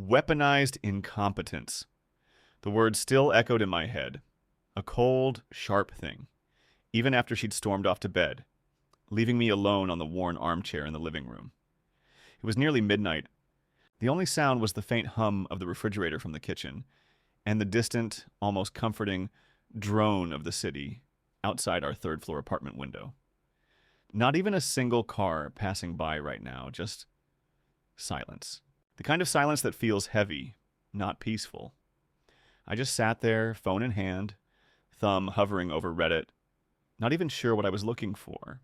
Weaponized incompetence. The word still echoed in my head. A cold, sharp thing, even after she'd stormed off to bed, leaving me alone on the worn armchair in the living room. It was nearly midnight. The only sound was the faint hum of the refrigerator from the kitchen, and the distant, almost comforting drone of the city outside our third-floor apartment window. Not even a single car passing by right now, just silence. The kind of silence that feels heavy, not peaceful. I just sat there, phone in hand, thumb hovering over Reddit, not even sure what I was looking for.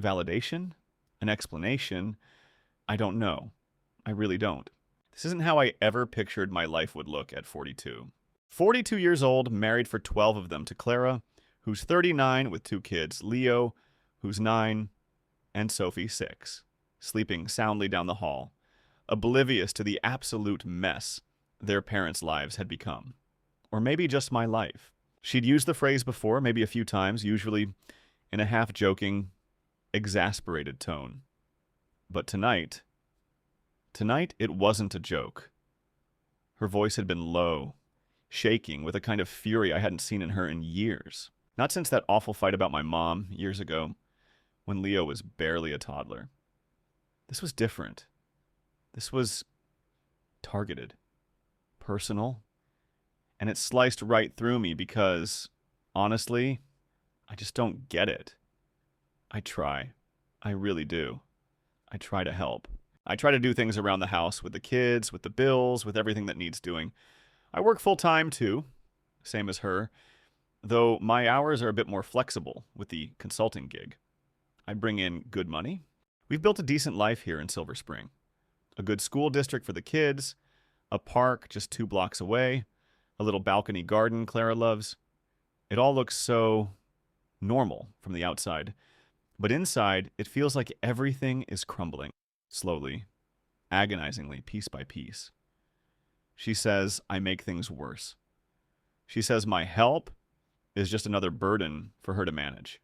Validation? An explanation? I don't know. I really don't. This isn't how I ever pictured my life would look at 42. 42 years old, married for 12 of them to Clara, who's 39 with 2 kids, Leo, who's 9, and Sophie, 6, sleeping soundly down the hall, oblivious to the absolute mess their parents' lives had become. Or maybe just my life. She'd used the phrase before, maybe a few times, usually in a half-joking, exasperated tone. But tonight it wasn't a joke. Her voice had been low, shaking with a kind of fury I hadn't seen in her in years. Not since that awful fight about my mom years ago, when Leo was barely a toddler. This was different. This was targeted, personal, and it sliced right through me because, honestly, I just don't get it. I try. I really do. I try to help. I try to do things around the house with the kids, with the bills, with everything that needs doing. I work full-time, too, same as her, though my hours are a bit more flexible with the consulting gig. I bring in good money. We've built a decent life here in Silver Spring. A good school district for the kids, a park just 2 blocks away, a little balcony garden Clara loves. It all looks so normal from the outside, but inside it feels like everything is crumbling, slowly, agonizingly, piece by piece. She says I make things worse. She says my help is just another burden for her to manage.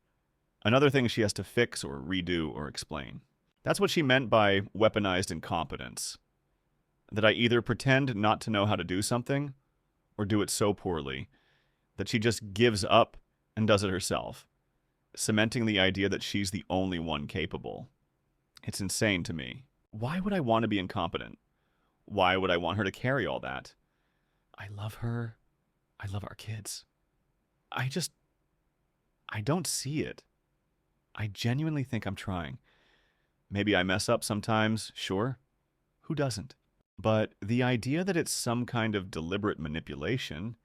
Another thing she has to fix or redo or explain. That's what she meant by weaponized incompetence. That I either pretend not to know how to do something or do it so poorly that she just gives up and does it herself, cementing the idea that she's the only one capable. It's insane to me. Why would I want to be incompetent? Why would I want her to carry all that? I love her. I love our kids. I don't see it. I genuinely think I'm trying. Maybe I mess up sometimes, sure. Who doesn't? But the idea that it's some kind of deliberate manipulation,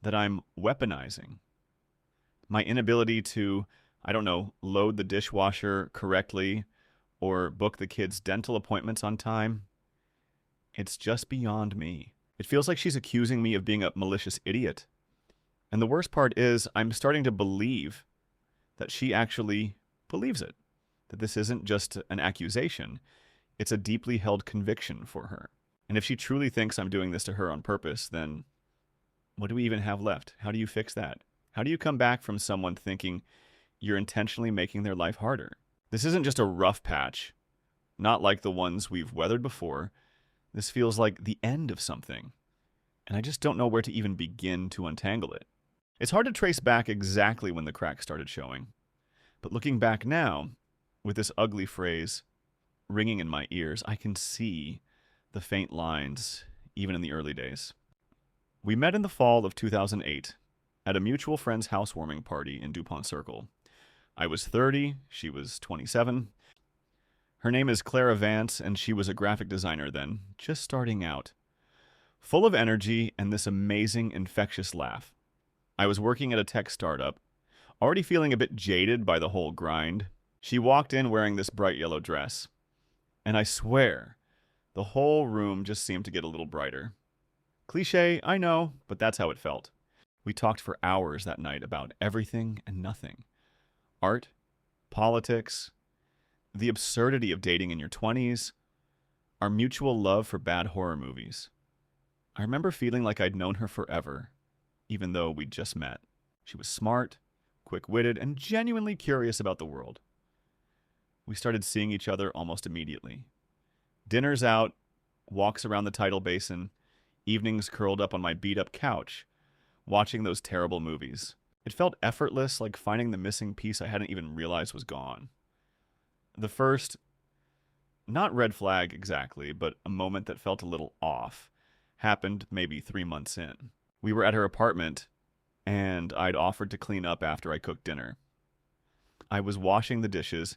that I'm weaponizing my inability to, load the dishwasher correctly or book the kids' dental appointments on time, it's just beyond me. It feels like she's accusing me of being a malicious idiot. And the worst part is I'm starting to believe that she actually believes it. That this isn't just an accusation. It's a deeply held conviction for her. And if she truly thinks I'm doing this to her on purpose, then what do we even have left? How do you fix that? How do you come back from someone thinking you're intentionally making their life harder? This isn't just a rough patch, not like the ones we've weathered before. This feels like the end of something. And I just don't know where to even begin to untangle it. It's hard to trace back exactly when the cracks started showing. But looking back now, with this ugly phrase ringing in my ears, I can see the faint lines, even in the early days. We met in the fall of 2008 at a mutual friend's housewarming party in DuPont Circle. I was 30, she was 27. Her name is Clara Vance, and she was a graphic designer then, just starting out. Full of energy and this amazing, infectious laugh. I was working at a tech startup, already feeling a bit jaded by the whole grind. She walked in wearing this bright yellow dress, and I swear, the whole room just seemed to get a little brighter. Cliché, I know, but that's how it felt. We talked for hours that night about everything and nothing. Art, politics, the absurdity of dating in your 20s, our mutual love for bad horror movies. I remember feeling like I'd known her forever, even though we'd just met. She was smart, quick-witted, and genuinely curious about the world. We started seeing each other almost immediately. Dinners out, walks around the tidal basin, evenings curled up on my beat-up couch, watching those terrible movies. It felt effortless, like finding the missing piece I hadn't even realized was gone. The first, not red flag exactly, but a moment that felt a little off, happened maybe 3 months in. We were at her apartment, and I'd offered to clean up after I cooked dinner. I was washing the dishes,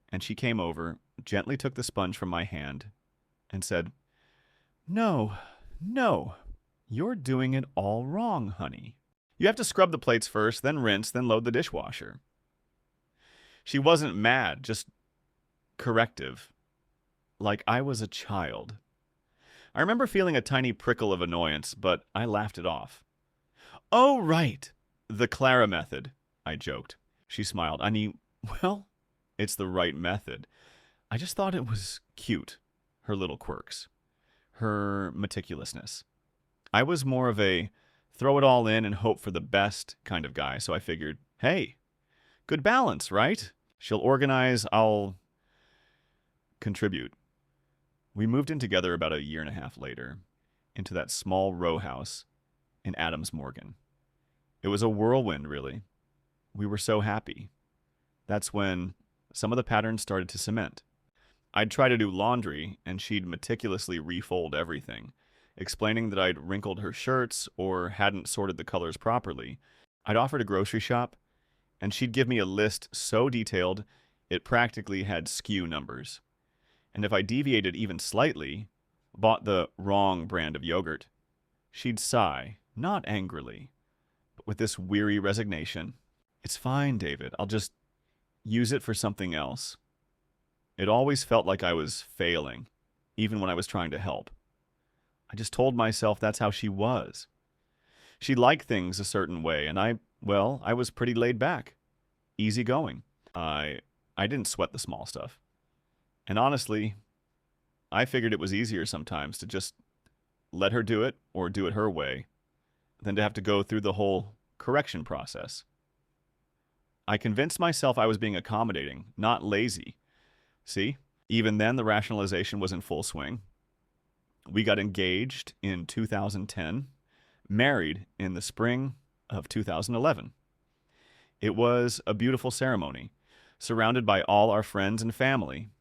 and she came over, gently took the sponge from my hand, and said, "No, no, you're doing it all wrong, honey. You have to scrub the plates first, then rinse, then load the dishwasher." She wasn't mad, just corrective, like I was a child. I remember feeling a tiny prickle of annoyance, but I laughed it off. "Oh, right, the Clara method," I joked. She smiled. Well, it's the right method. I just thought it was cute, her little quirks, her meticulousness. I was more of a throw it all in and hope for the best kind of guy, so I figured, hey, good balance, right? She'll organize, I'll contribute. We moved in together about a year and a half later, into that small row house in Adams Morgan. It was a whirlwind, really. We were so happy. That's when some of the patterns started to cement. I'd try to do laundry, and she'd meticulously refold everything, explaining that I'd wrinkled her shirts or hadn't sorted the colors properly. I'd offer to grocery shop, and she'd give me a list so detailed it practically had SKU numbers. And if I deviated even slightly, bought the wrong brand of yogurt, she'd sigh, not angrily, but with this weary resignation. "It's fine, David. I'll just use it for something else." It always felt like I was failing, even when I was trying to help. I just told myself that's how she was. She liked things a certain way, and I was pretty laid back, easygoing. I didn't sweat the small stuff. And honestly, I figured it was easier sometimes to just let her do it or do it her way than to have to go through the whole correction process. I convinced myself I was being accommodating, not lazy. See, even then the rationalization was in full swing. We got engaged in 2010, married in the spring of 2011. It was a beautiful ceremony, surrounded by all our friends and family.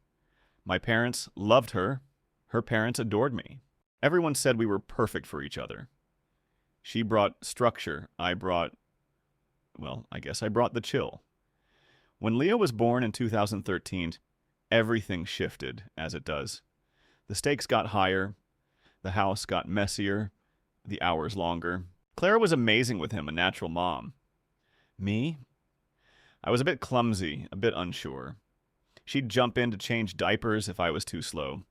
My parents loved her. Her parents adored me. Everyone said we were perfect for each other. She brought structure. I brought the chill. When Leo was born in 2013, everything shifted, as it does. The stakes got higher. The house got messier. The hours longer. Clara was amazing with him, a natural mom. Me? I was a bit clumsy, a bit unsure. She'd jump in to change diapers if I was too slow,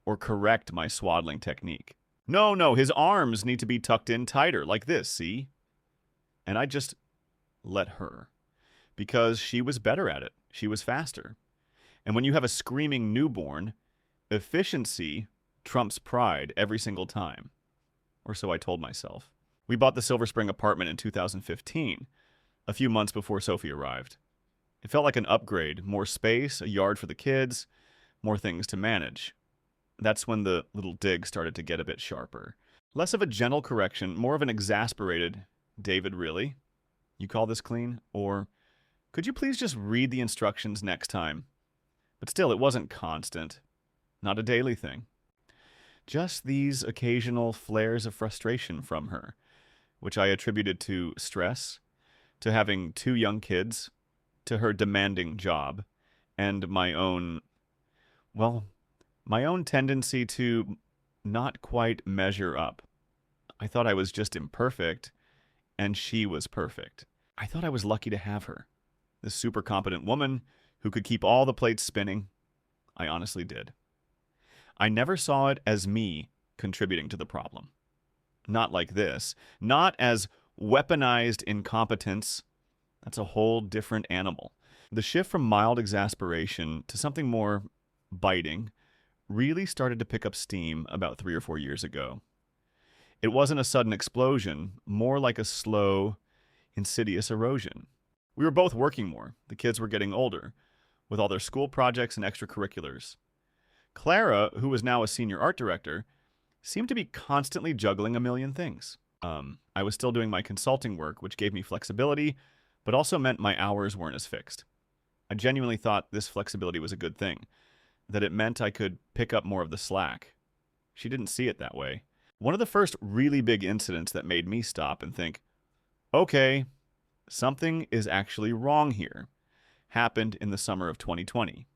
or correct my swaddling technique. No, his arms need to be tucked in tighter, like this, see? And I just let her, because she was better at it. She was faster. And when you have a screaming newborn, efficiency trumps pride every single time. Or so I told myself. We bought the Silver Spring apartment in 2015, a few months before Sophie arrived. It felt like an upgrade, more space, a yard for the kids, more things to manage. That's when the little dig started to get a bit sharper. Less of a gentle correction, more of an exasperated, "David, really? You call this clean?" Or, "Could you please just read the instructions next time?" But still, it wasn't constant. Not a daily thing. Just these occasional flares of frustration from her, which I attributed to stress, to having 2 young kids, to her demanding job, and my own tendency to not quite measure up. I thought I was just imperfect, and she was perfect. I thought I was lucky to have her. This super competent woman who could keep all the plates spinning. I honestly did. I never saw it as me contributing to the problem. Not like this. Not as weaponized incompetence. That's a whole different animal. The shift from mild exasperation to something more biting really started to pick up steam about 3 or 4 years ago. It wasn't a sudden explosion, more like a slow, insidious erosion. We were both working more. The kids were getting older, with all their school projects and extracurriculars. Clara, who was now a senior art director, seemed to be constantly juggling a million things. I was still doing my consulting work, which gave me flexibility, but also meant my hours weren't as fixed. I genuinely thought this flexibility was a good thing, that it meant I could pick up more of the slack. She didn't see it that way. One of the first really big incidents that made me stop and think, okay, something is actually wrong here, happened in the summer of 2020.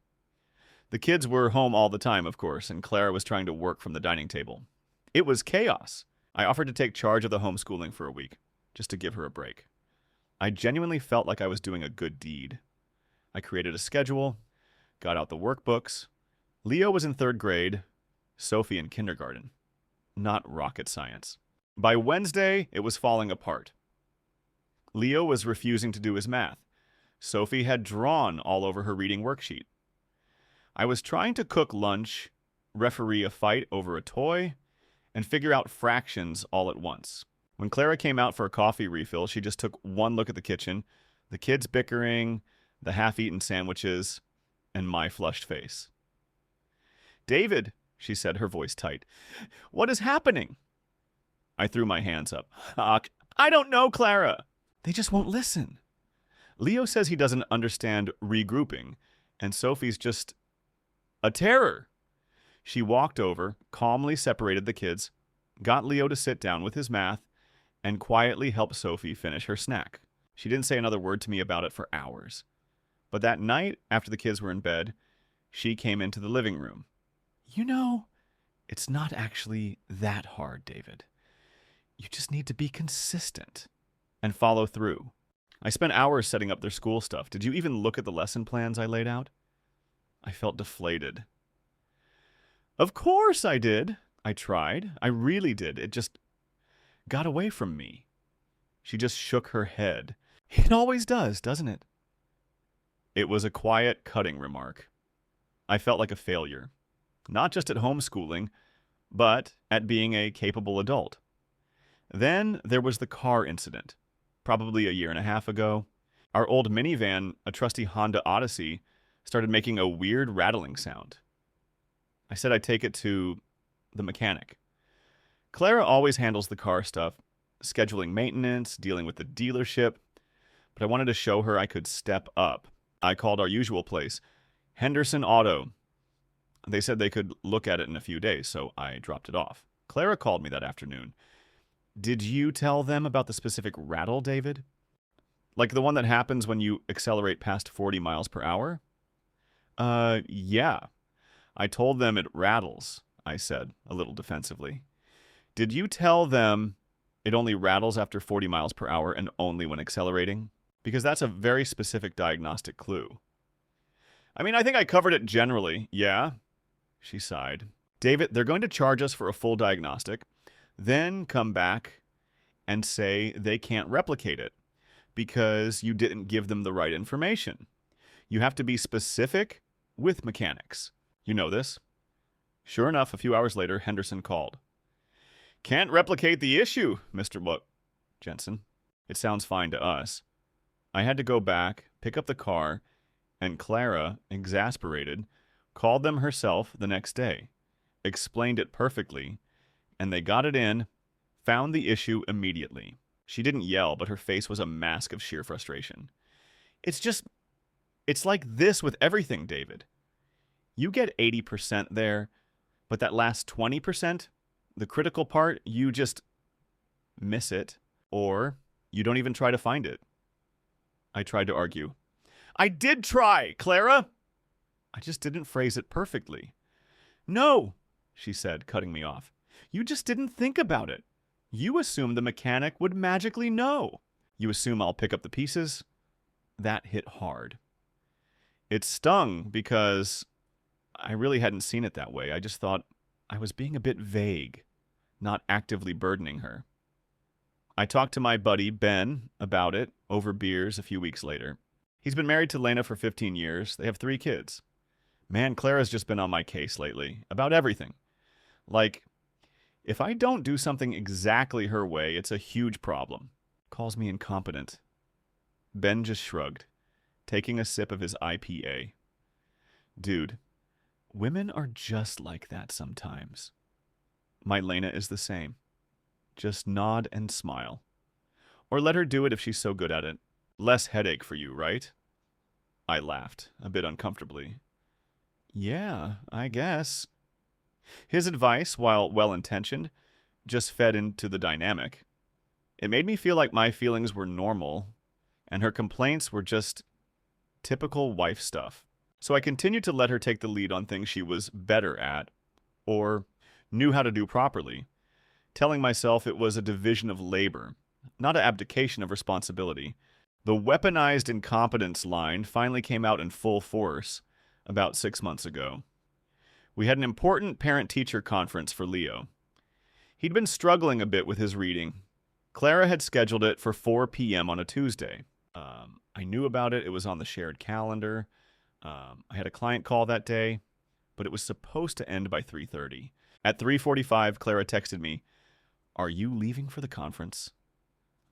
The kids were home all the time, of course, and Clara was trying to work from the dining table. It was chaos. I offered to take charge of the homeschooling for a week, just to give her a break. I genuinely felt like I was doing a good deed. I created a schedule, got out the workbooks. Leo was in 3rd grade, Sophie in kindergarten. Not rocket science. By Wednesday, it was falling apart. Leo was refusing to do his math. Sophie had drawn all over her reading worksheet. I was trying to cook lunch, referee a fight over a toy, and figure out fractions all at once. When Clara came out for a coffee refill, she just took one look at the kitchen, the kids bickering, the half-eaten sandwiches, and my flushed face. "David," she said, her voice tight, "what is happening?" I threw my hands up. I don't know, Clara. They just won't listen. Leo says he doesn't understand regrouping, and Sophie's just a terror. She walked over, calmly separated the kids, got Leo to sit down with his math, and quietly helped Sophie finish her snack. She didn't say another word to me about it for hours. But that night, after the kids were in bed, she came into the living room. "You know, it's not actually that hard, David. You just need to be consistent and follow through. I spent hours setting up their school stuff. Did you even look at the lesson plans I laid out?" I felt deflated. "Of course I did. I tried. I really did. It just got away from me." She just shook her head. "It always does, doesn't it?" It was a quiet, cutting remark. I felt like a failure. Not just at homeschooling, but at being a capable adult. Then there was the car incident, probably a year and a half ago. Our old minivan, a trusty Honda Odyssey, started making a weird rattling sound. I said I'd take it to the mechanic. Clara always handles the car stuff, scheduling maintenance, dealing with the dealership, but I wanted to show her I could step up. I called our usual place, Henderson Auto. They said they could look at it in a few days, so I dropped it off. Clara called me that afternoon. "Did you tell them about the specific rattle, David? Like the one that happens when you accelerate past 40 miles per hour?" Yeah. I told them it rattles," I said, a little defensively. "Did you tell them it only rattles after 40 miles per hour and only when accelerating? Because that's a very specific diagnostic clue." "I mean, I think I covered it generally, yeah." She sighed. "David, they're going to charge us for a full diagnostic, then come back and say they can't replicate it because you didn't give them the right information. You have to be specific with mechanics. You know this." Sure enough, a few hours later, Henderson called. "Can't replicate the issue, Mr. Jensen." It sounds fine to us. I had to go back, pick up the car, and Clara, exasperated, called them herself the next day, explained it perfectly, and they got it in, found the issue immediately. She didn't yell, but her face was a mask of sheer frustration. It's like this with everything, David. You get 80% there, but that last 20%, the critical part, you just miss it, or you don't even try to find it." I tried to argue. "I did try, Clara! I just didn't phrase it perfectly." "No," she said, cutting me off. "You just didn't think about it. You assumed the mechanic would magically know. You assume I'll pick up the pieces." That hit hard. It stung because I really hadn't seen it that way. I just thought I was being a bit vague, not actively burdening her. I talked to my buddy, Ben, about it over beers a few weeks later. He's been married to Lena for 15 years. They have 3 kids. Man, Clara's just been on my case lately, about everything. Like, if I don't do something exactly her way, it's a huge problem. Calls me incompetent. Ben just shrugged, taking a sip of his IPA. "Dude, Women are just like that sometimes. My Lena is the same. Just nod and smile. Or let her do it if she's so good at it. Less headache for you, right? I laughed, a bit uncomfortably. Yeah, I guess. His advice, while well-intentioned, just fed into the dynamic. It made me feel like my feelings were normal, and her complaints were just typical wife stuff. So I continued to let her take the lead on things she was better at, or knew how to do properly, telling myself it was a division of labor, not an abdication of responsibility. The weaponized incompetence line finally came out in full force about 6 months ago. We had an important parent-teacher conference for Leo. He'd been struggling a bit with his reading. Clara had scheduled it for 4 p.m. on a Tuesday. I knew about it. It was on the shared calendar. I had a client call that day, but it was supposed to end by 3:30. At 3:45, Clara texted me, "Are you leaving for the conference?"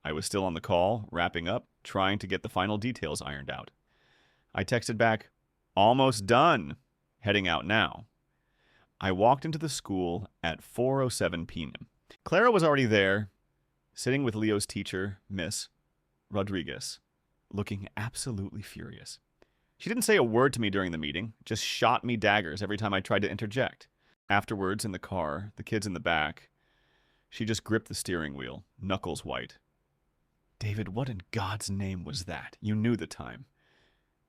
I was still on the call, wrapping up, trying to get the final details ironed out. I texted back, "Almost done. Heading out now." I walked into the school at 4:07 p.m. Clara was already there, sitting with Leo's teacher, Miss Rodriguez, looking absolutely furious. She didn't say a word to me during the meeting, just shot me daggers every time I tried to interject. Afterwards, in the car, the kids in the back, she just gripped the steering wheel, knuckles white. "David, what in God's name was that? You knew the time.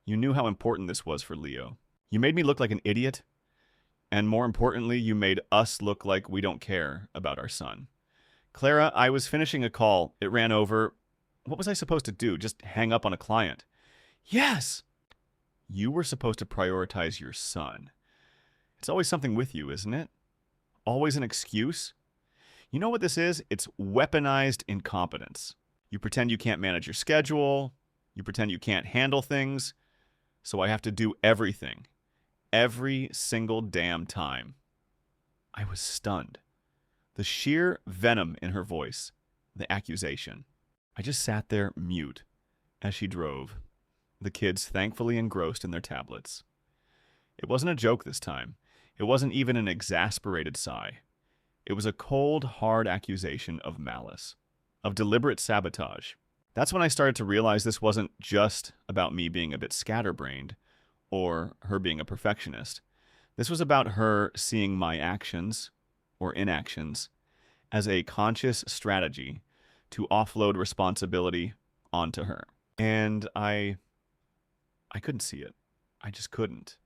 You knew how important this was for Leo. You made me look like an idiot, and more importantly, you made us look like we don't care about our son." "Clara, I was finishing a call. It ran over. What was I supposed to do? Just hang up on a client?" "Yes!" "You were supposed to prioritize your son. It's always something with you, isn't it? Always an excuse? You know what this is? It's weaponized incompetence. You pretend you can't manage your schedule. You pretend you can't handle things. So I have to do everything. Every single damn time." I was stunned. The sheer venom in her voice. The accusation. I just sat there mute as she drove, the kids thankfully engrossed in their tablets. It wasn't a joke this time. It wasn't even an exasperated sigh. It was a cold, hard accusation of malice, of deliberate sabotage. That's when I started to realize this wasn't just about me being a bit scatterbrained or her being a perfectionist. This was about her seeing my actions, or inactions, as a conscious strategy to offload responsibility onto her. And I couldn't see it. I just couldn't.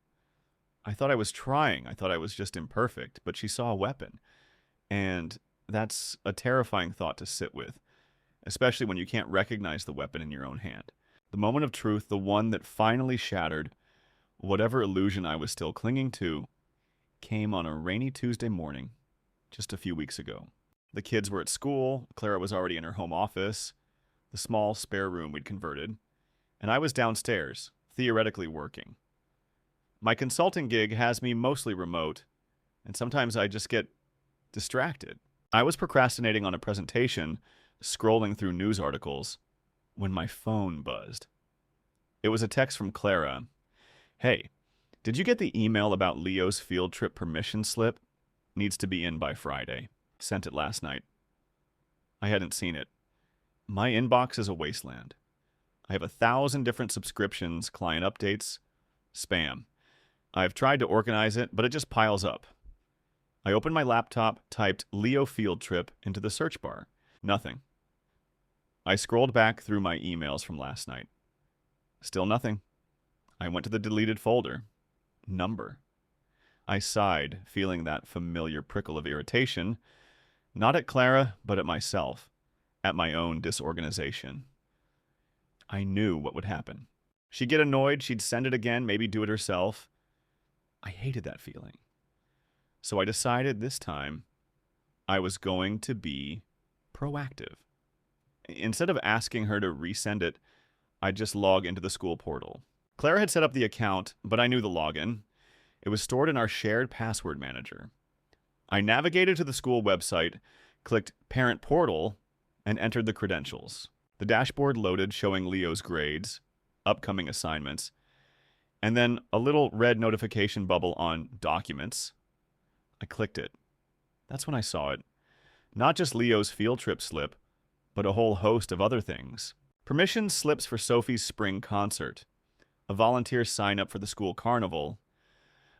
I thought I was trying. I thought I was just imperfect, but she saw a weapon. And that's a terrifying thought to sit with, especially when you can't recognize the weapon in your own hand. The moment of truth, the one that finally shattered whatever illusion I was still clinging to, came on a rainy Tuesday morning just a few weeks ago. The kids were at school, Clara was already in her home office, the small spare room we'd converted, and I was downstairs, theoretically working. My consulting gig has me mostly remote, and sometimes I just get distracted. I was procrastinating on a presentation, scrolling through news articles, when my phone buzzed. It was a text from Clara. "Hey, did you get the email about Leo's field trip permission slip? Needs to be in by Friday. Sent it last night." I hadn't seen it. My inbox is a wasteland. I have 1,000 different subscriptions, client updates, spam. I've tried to organize it, but it just piles up. I opened my laptop, typed Leo field trip into the search bar. Nothing. I scrolled back through my emails from last night. Still nothing. I went to the deleted folder. Number. I sighed, feeling that familiar prickle of irritation, not at Clara, but at myself, at my own disorganization. I knew what would happen. She'd get annoyed, she'd send it again, maybe do it herself. I hated that feeling. So I decided this time I was going to be proactive. Instead of asking her to resend it, I'd just log into the school portal. Clara had set up the account, but I knew the login. It was stored in our shared password manager. I navigated to the school website, clicked Parent Portal, and entered the credentials. The dashboard loaded, showing Leo's grades, upcoming assignments, And then a little red notification bubble on Documents. I clicked it. That's when I saw it. Not just Leo's field trip slip, but a whole host of other things. Permission slips for Sophie's spring concert, a volunteer sign-up for the school carnival,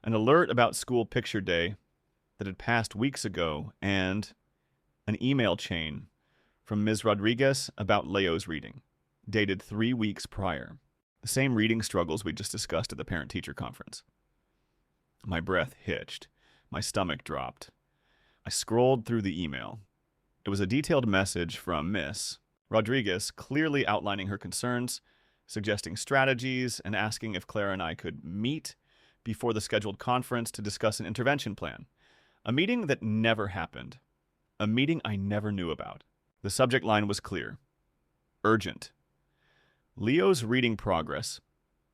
an alert about school picture day that had passed weeks ago, and an email chain from Ms. Rodriguez about Leo's reading, dated 3 weeks prior. The same reading struggles we just discussed at the parent-teacher conference. My breath hitched. My stomach dropped. I scrolled through the email. It was a detailed message from Miss Rodriguez, clearly outlining her concerns, suggesting strategies, and asking if Clara and I could meet before the scheduled conference to discuss an intervention plan. A meeting that never happened. A meeting I never knew about. The subject line was clear. Urgent. Leo's reading progress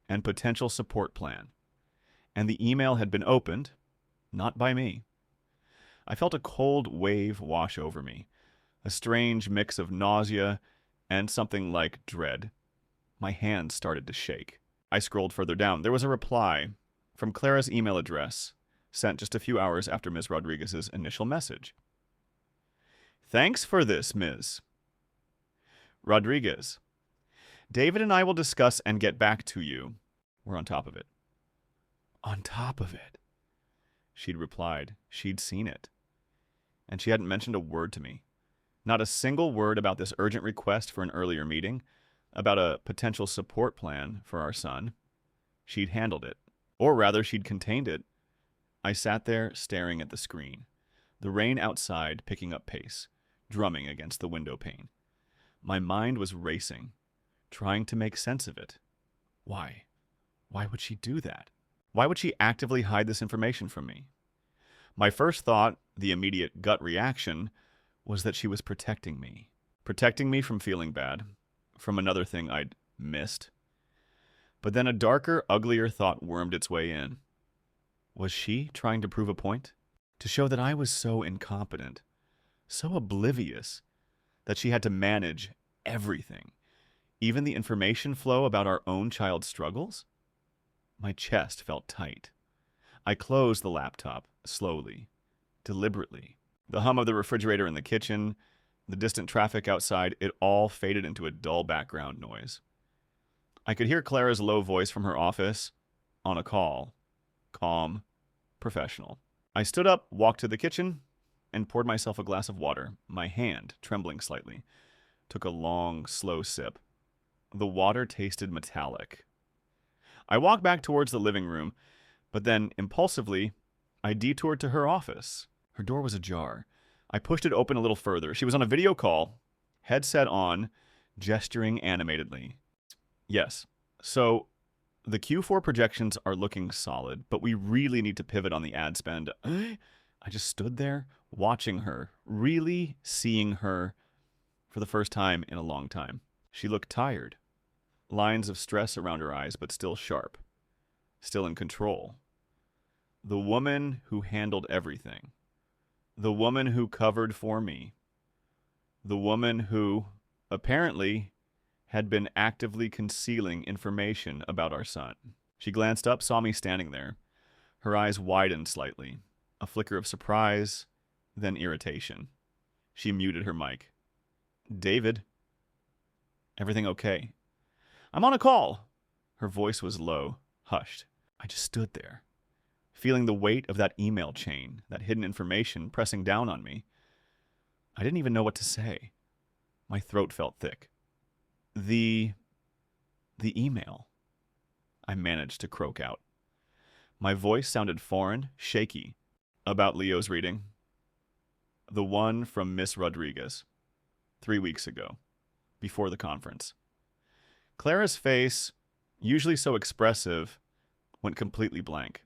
and potential support plan. And the email had been opened, not by me. I felt a cold wave wash over me, a strange mix of nausea and something like dread. My hands started to shake. I scrolled further down. There was a reply from Clara's email address, sent just a few hours after Ms. Rodriguez's initial message. Thanks for this, Ms. Rodriguez. David and I will discuss and get back to you. We're on top of it. On top of it. She'd replied. She'd seen it. And she hadn't mentioned a word to me. Not a single word about this urgent request for an earlier meeting, about a potential support plan for our son. She'd handled it. Or rather, she'd contained it. I sat there staring at the screen, the rain outside picking up pace, drumming against the window pane. My mind was racing, trying to make sense of it. Why? Why would she do that? Why would she actively hide this information from me? My first thought, the immediate gut reaction, was that she was protecting me. Protecting me from feeling bad, from another thing I'd missed. But then a darker, uglier thought wormed its way in. Was she trying to prove a point? To show that I was so incompetent, so oblivious, that she had to manage everything, even the information flow about our own child's struggles? My chest felt tight. I closed the laptop, slowly, deliberately. The hum of the refrigerator in the kitchen, the distant traffic outside, it all faded into a dull background noise. I could hear Clara's low voice from her office, on a call. Calm, professional. I stood up, walked to the kitchen, and poured myself a glass of water, my hand trembling slightly. Took a long, slow sip. The water tasted metallic. I walked back towards the living room, but then, impulsively, I detoured to her office. Her door was ajar. I pushed it open a little further. She was on a video call, headset on, gesturing animatedly. Yes, so the Q4 projections are looking solid, but we really need to pivot on the ad spend. I just stood there, watching her, really seeing her for the first time in a long time. She looked tired. Lines of stress around her eyes, but still sharp. Still in control. The woman who handled everything. The woman who covered for me. The woman who, apparently, had been actively concealing information about our son. She glanced up, saw me standing there. Her eyes widened slightly. A flicker of surprise, then irritation. She muted her mic. David. Everything okay? I'm on a call. Her voice was low, hushed. I just stood there, feeling the weight of that email chain, that hidden information pressing down on me. I didn't even know what to say. My throat felt thick. The email, I managed to croak out. My voice sounded foreign, shaky, about Leo's reading. The one from Miss Rodriguez, 3 weeks ago, before the conference. Clara's face, usually so expressive, went completely blank.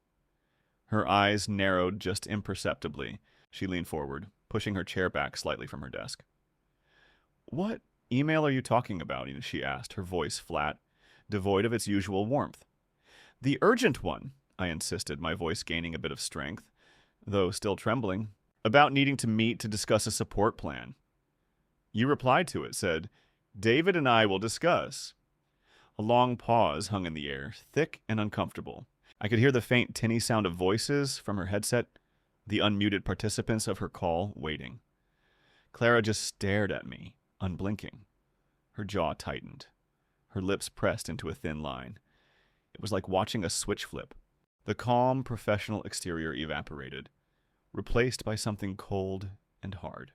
Her eyes narrowed just imperceptibly. She leaned forward, pushing her chair back slightly from her desk. What email are you talking about? She asked, her voice flat, devoid of its usual warmth. The urgent one, I insisted, my voice gaining a bit of strength, though still trembling, about needing to meet to discuss a support plan. You replied to it, said, David and I will discuss. A long pause hung in the air, thick and uncomfortable. I could hear the faint tinny sound of voices from her headset, the unmuted participants of her call waiting. Clara just stared at me, unblinking. Her jaw tightened. Her lips pressed into a thin line. It was like watching a switch flip. The calm, professional exterior evaporated, replaced by something cold and hard.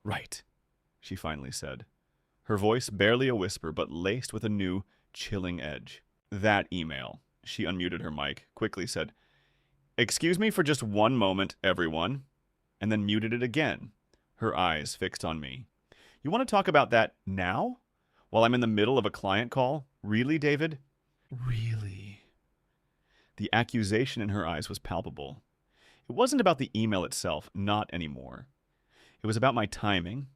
"Right," she finally said. Her voice barely a whisper, but laced with a new, chilling edge. "That email." She unmuted her mic, quickly said, "Excuse me for just one moment, everyone," and then muted it again, her eyes fixed on me. "You want to talk about that now? While I'm in the middle of a client call? Really, David?" "Really?" The accusation in her eyes was palpable. It wasn't about the email itself, not anymore. It was about my timing.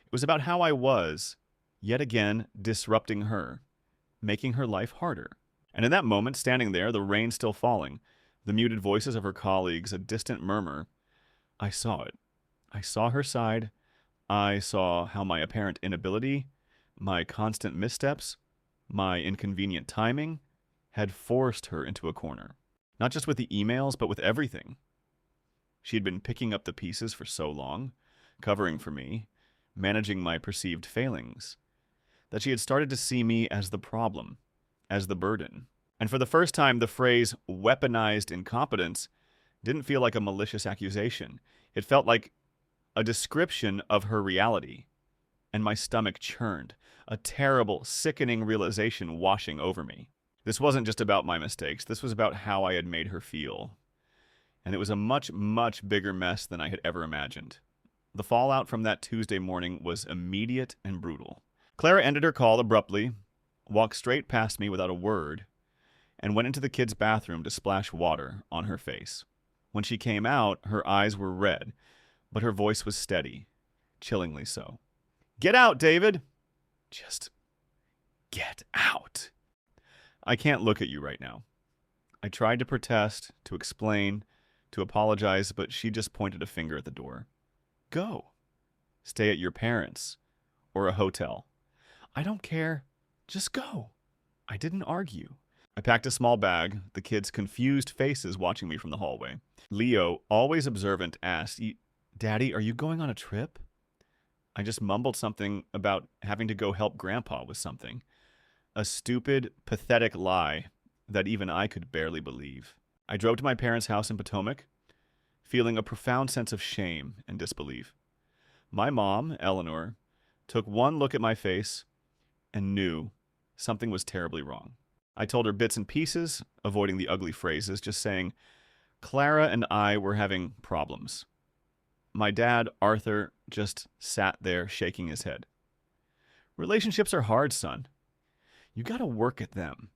It was about how I was, yet again, disrupting her, making her life harder. And in that moment, standing there, the rain still falling, the muted voices of her colleagues, a distant murmur, I saw it. I saw her side. I saw how my apparent inability, my constant missteps, my inconvenient timing, had forced her into a corner. Not just with the emails, but with everything. She had been picking up the pieces for so long, covering for me, managing my perceived failings, that she had started to see me as the problem, as the burden. And for the first time, the phrase weaponized incompetence didn't feel like a malicious accusation. It felt like a description of her reality. And my stomach churned, a terrible, sickening realization washing over me. This wasn't just about my mistakes. This was about how I had made her feel. And it was a much, much bigger mess than I had ever imagined. The fallout from that Tuesday morning was immediate and brutal. Clara ended her call abruptly, walked straight past me without a word, and went into the kids' bathroom to splash water on her face. When she came out, her eyes were red, but her voice was steady, chillingly so. "Get out, David!" Just get out. "I can't look at you right now." I tried to protest, to explain, to apologize, but she just pointed a finger at the door. "Go. Stay at your parents' or a hotel. I don't care. Just go." I didn't argue. I packed a small bag, the kids' confused faces watching me from the hallway. Leo, always observant, asked, "Daddy, are you going on a trip?" I just mumbled something about having to go help Grandpa with something. A stupid, pathetic lie that even I could barely believe. I drove to my parents' house in Potomac, feeling a profound sense of shame and disbelief. My mom, Eleanor, took one look at my face and knew something was terribly wrong. I told her bits and pieces, avoiding the ugly phrases, just saying, Clara and I were having problems. My dad, Arthur, just sat there shaking his head. "Relationships are hard, son. You gotta work at them."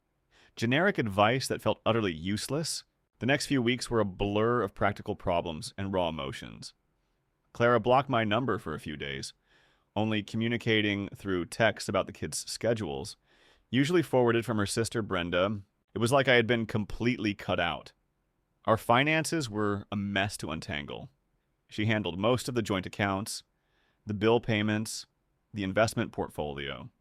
Generic advice that felt utterly useless. The next few weeks were a blur of practical problems and raw emotions. Clara blocked my number for a few days, only communicating through text about the kids' schedules, usually forwarded from her sister Brenda. It was like I had been completely cut out. Our finances were a mess to untangle. She handled most of the joint accounts, the bill payments, the investment portfolio.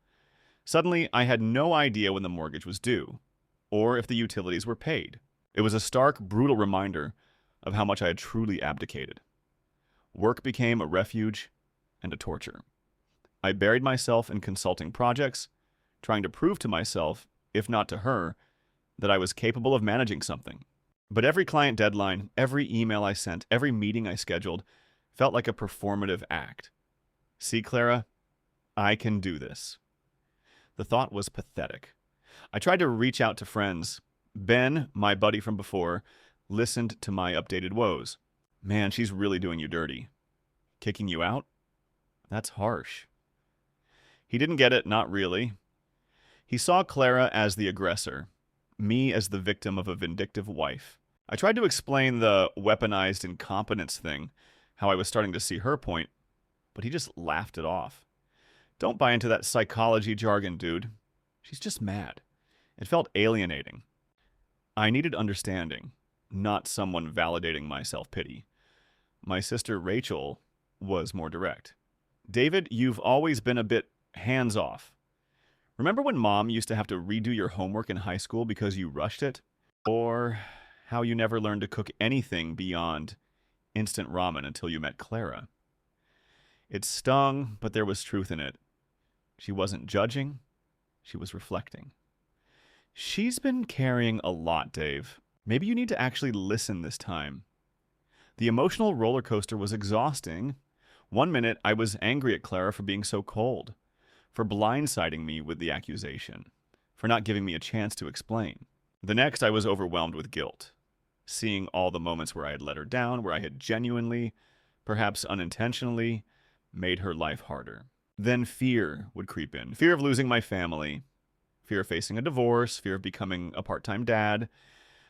Suddenly, I had no idea when the mortgage was due, or if the utilities were paid. It was a stark, brutal reminder of how much I had truly abdicated. Work became a refuge and a torture. I buried myself in consulting projects, trying to prove to myself, if not to her, that I was capable of managing something. But every client deadline, every email I sent, every meeting I scheduled felt like a performative act. "See, Clara, I can do this." The thought was pathetic. I tried to reach out to friends. Ben, my buddy from before, listened to my updated woes. "Man, she's really doing you dirty." "Kicking you out? That's harsh." He didn't get it, not really. He saw Clara as the aggressor, me as the victim of a vindictive wife. I tried to explain the weaponized incompetence thing, how I was starting to see her point, but he just laughed it off. "Don't buy into that psychology jargon, dude. She's just mad." It felt alienating. I needed understanding, not someone validating my self-pity. My sister Rachel was more direct. "David, you've always been a bit hands-off. Remember when mom used to have to redo your homework in high school because you rushed it? Or how you never learned to cook anything beyond instant ramen until you met Clara? It stung, but there was truth in it. She wasn't judging, she was reflecting. She's been carrying a lot, Dave. Maybe you need to actually listen this time. The emotional roller coaster was exhausting. One minute, I was angry at Clara for being so cold, for blindsiding me with the accusation, for not giving me a chance to explain. The next, I was overwhelmed with guilt, seeing all the moments where I had let her down, where I had genuinely, perhaps unintentionally, made her life harder. Then fear would creep in. Fear of losing my family, fear of facing a divorce, fear of becoming a part-time dad.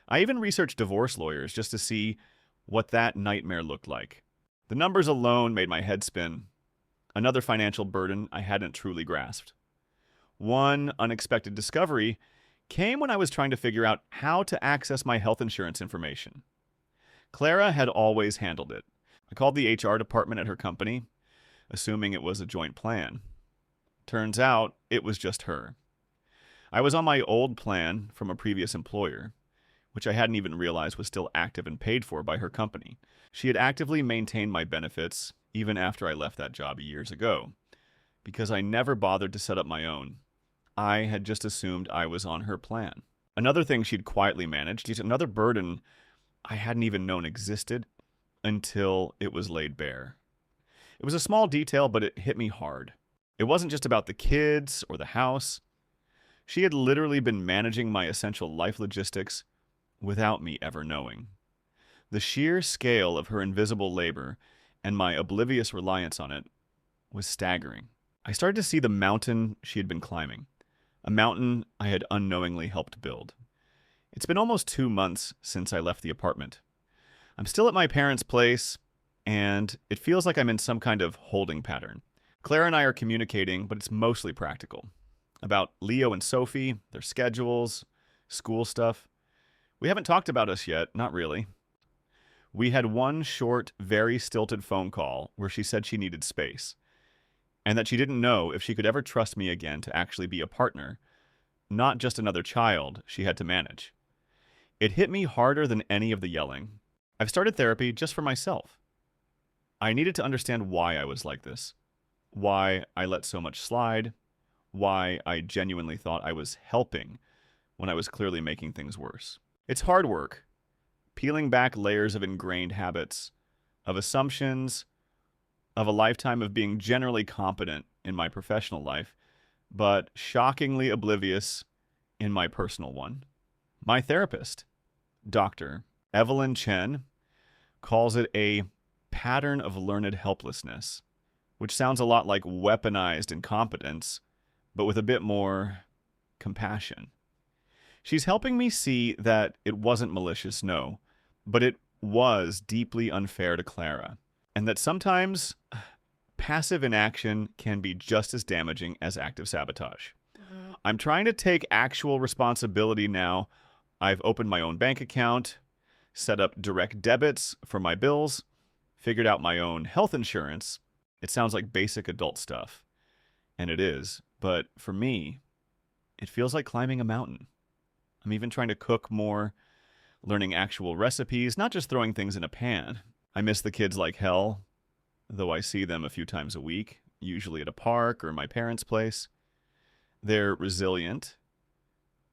I even researched divorce lawyers just to see what that nightmare looked like. The numbers alone made my head spin. Another financial burden I hadn't truly grasped. One unexpected discovery came when I was trying to figure out how to access my health insurance information. Clara had always handled it. I called the HR department at her company, assuming it was a joint plan. Turns out it was just her. I was on my old plan from a previous employer, which I hadn't even realized was still active and paid for by her company. She had actively maintained my benefits even after I left that job years ago, because I never bothered to set up my own. I had just assumed I was on her plan. Another thing she'd quietly managed, another burden I hadn't even known existed until it was laid bare. It was a small detail, but it hit me hard. It wasn't just about the kids or the house. She had literally been managing my essential life logistics without me ever knowing. The sheer scale of her invisible labor and my oblivious reliance on it was staggering. I started to see the mountain she had been climbing, a mountain I had unknowingly helped build. It's been almost 2 months since I left the apartment. I'm still at my parents' place, and it feels like I'm in some kind of holding pattern. Clara and I are communicating, but it's mostly practical. About Leo and Sophie, their schedules, school stuff. We haven't talked about us yet, not really. We had one short, very stilted phone call where she said she needed space, and that she didn't know if she could ever trust me again to actually be a partner, not just another child she had to manage. It hit me harder than any of the yelling. I've started therapy just for myself. I needed to understand why I was like this, why I let so much slide, why I genuinely thought I was helping when I was clearly making things worse. It's hard work, peeling back layers of ingrained habits, of assumptions, of a lifetime of being generally competent in my professional life, but shockingly oblivious in my personal one. My therapist, Dr. Evelyn Chen, calls it a pattern of learned helplessness, which sounds a lot like weaponized incompetence, but with a bit more compassion. She's helping me see that it wasn't malicious, no, but it was deeply unfair to Clara, and that sometimes passive inaction can be just as damaging as active sabotage. I'm trying to take actual responsibility now. I've opened my own bank account, set up direct debits for my bills, figured out my own health insurance. It sounds like basic adult stuff, and it is, but for me, it feels like climbing a mountain. I'm even trying to cook more, learning actual recipes, not just throwing things in a pan. I miss the kids like hell, though I see them a few times a week, usually at a park or my parents' place. They're resilient,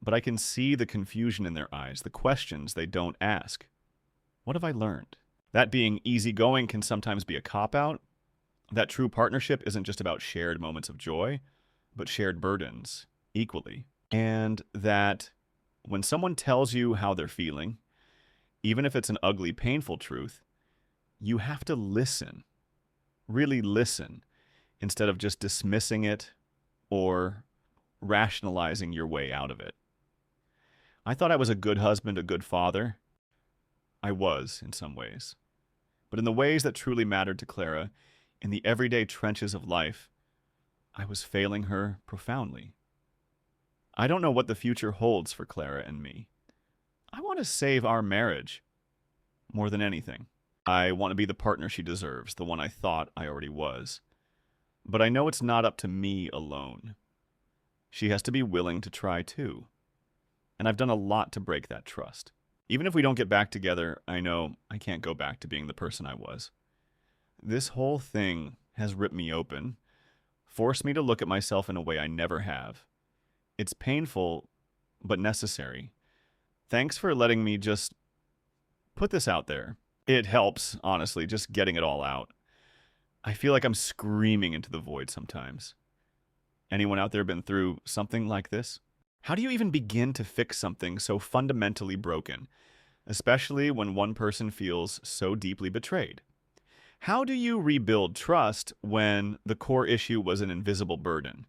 but I can see the confusion in their eyes, the questions they don't ask. What have I learned? That being easygoing can sometimes be a cop-out. That true partnership isn't just about shared moments of joy, but shared burdens equally. And that when someone tells you how they're feeling, even if it's an ugly, painful truth, you have to listen, really listen, instead of just dismissing it or rationalizing your way out of it. I thought I was a good husband, a good father. I was, in some ways. But in the ways that truly mattered to Clara, in the everyday trenches of life, I was failing her profoundly. I don't know what the future holds for Clara and me. I want to save our marriage more than anything. I want to be the partner she deserves, the one I thought I already was. But I know it's not up to me alone. she has to be willing to try too. And I've done a lot to break that trust. Even if we don't get back together, I know I can't go back to being the person I was. This whole thing has ripped me open, forced me to look at myself in a way I never have. It's painful, but necessary. Thanks for letting me just put this out there. It helps, honestly, just getting it all out. I feel like I'm screaming into the void sometimes. Anyone out there been through something like this? How do you even begin to fix something so fundamentally broken, especially when one person feels so deeply betrayed? How do you rebuild trust when the core issue was an invisible burden,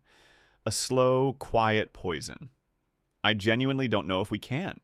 a slow, quiet poison? I genuinely don't know if we can.